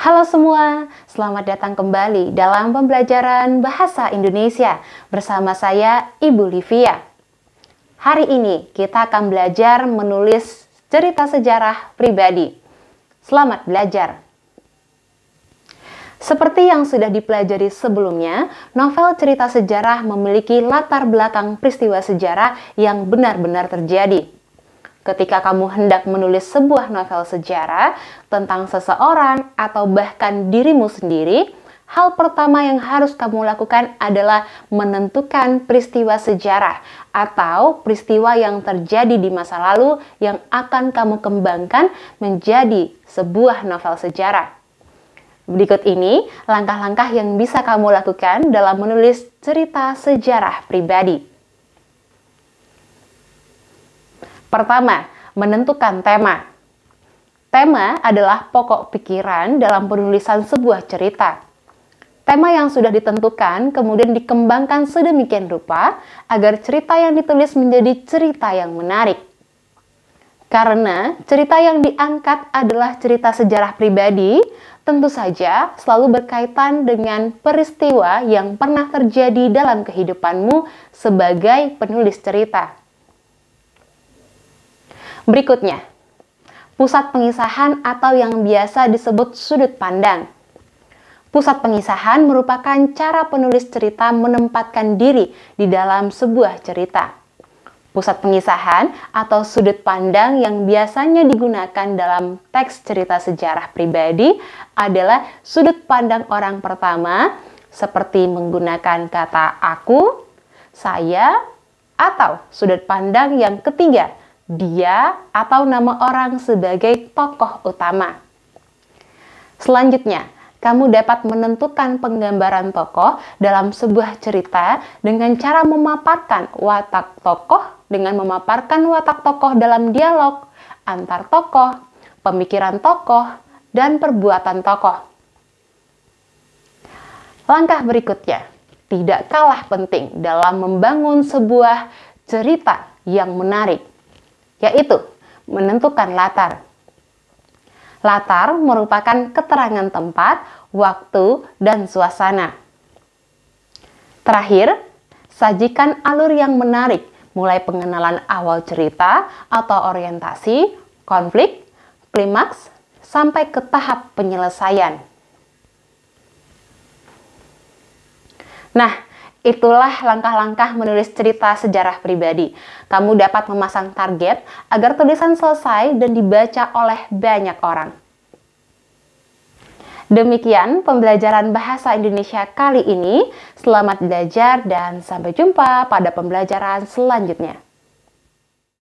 Halo semua, selamat datang kembali dalam pembelajaran Bahasa Indonesia bersama saya Ibu Livia. Hari ini kita akan belajar menulis cerita sejarah pribadi. Selamat belajar. Seperti yang sudah dipelajari sebelumnya, novel cerita sejarah memiliki latar belakang peristiwa sejarah yang benar-benar terjadi. Ketika kamu hendak menulis sebuah novel sejarah tentang seseorang atau bahkan dirimu sendiri, hal pertama yang harus kamu lakukan adalah menentukan peristiwa sejarah atau peristiwa yang terjadi di masa lalu yang akan kamu kembangkan menjadi sebuah novel sejarah. Berikut ini langkah-langkah yang bisa kamu lakukan dalam menulis cerita sejarah pribadi. Pertama, menentukan tema. Tema adalah pokok pikiran dalam penulisan sebuah cerita. Tema yang sudah ditentukan kemudian dikembangkan sedemikian rupa agar cerita yang ditulis menjadi cerita yang menarik. Karena cerita yang diangkat adalah cerita sejarah pribadi, tentu saja selalu berkaitan dengan peristiwa yang pernah terjadi dalam kehidupanmu sebagai penulis cerita. Berikutnya, pusat pengisahan atau yang biasa disebut sudut pandang. Pusat pengisahan merupakan cara penulis cerita menempatkan diri di dalam sebuah cerita. Pusat pengisahan atau sudut pandang yang biasanya digunakan dalam teks cerita sejarah pribadi adalah sudut pandang orang pertama, seperti menggunakan kata aku, saya, atau sudut pandang yang ketiga, dia atau nama orang sebagai tokoh utama. Selanjutnya, kamu dapat menentukan penggambaran tokoh dalam sebuah cerita dengan cara memaparkan watak tokoh dalam dialog antar tokoh, pemikiran tokoh, dan perbuatan tokoh. Langkah berikutnya, tidak kalah penting dalam membangun sebuah cerita yang menarik, yaitu menentukan latar. Latar merupakan keterangan tempat, waktu, dan suasana. Terakhir, sajikan alur yang menarik, mulai pengenalan awal cerita atau orientasi, konflik, klimaks, sampai ke tahap penyelesaian. Nah, itulah langkah-langkah menulis cerita sejarah pribadi. Kamu dapat memasang target agar tulisan selesai dan dibaca oleh banyak orang. Demikian pembelajaran bahasa Indonesia kali ini. Selamat belajar dan sampai jumpa pada pembelajaran selanjutnya.